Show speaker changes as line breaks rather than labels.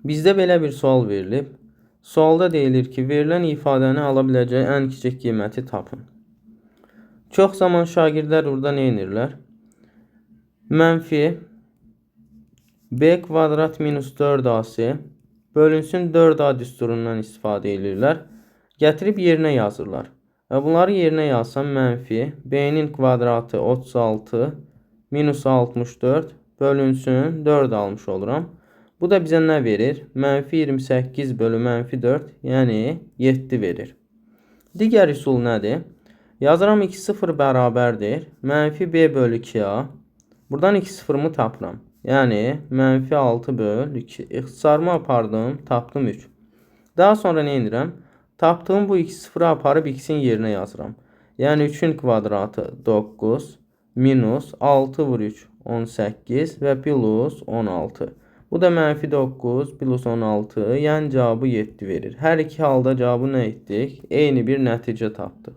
Bizdə belə bir sual verilib. Sualda deyilir ki, verilən ifadəni ala biləcəyi ən kiçik qiyməti tapın. Çox zaman şagirdlər burada nə edirlər? Mənfi b kvadrat minus 4ac bölünsün 4a düsturundan istifadə edirlər. Gətirib yerinə yazırlar. Və bunları yerinə yazsam mənfi b-nin kvadratı 36 minus 64 bölünsün 4 almış oluram. Bu da bizə nə verir? Mənfi 28 bölü mənfi 4, yəni 7 verir. Digər üsul nədir? Yazıram 2 0 bərabərdir. Mənfi b bölü 2a. Buradan 2 0-mı tapıram. Yəni mənfi 6 bölü 2. İxtisarımı apardım, tapdım 3. Daha sonra nə edirəm? Tapdığım bu 2 0-ı aparıb x-in yerinə yazıram. Yəni 3-ün kvadratı 9 minus 6 vur 3 18 və plus 16. Bu da mənfi 9 plus 16, yəni cavabı 7 verir. Hər iki halda cavabı nə etdik? Eyni bir nəticə tapdıq.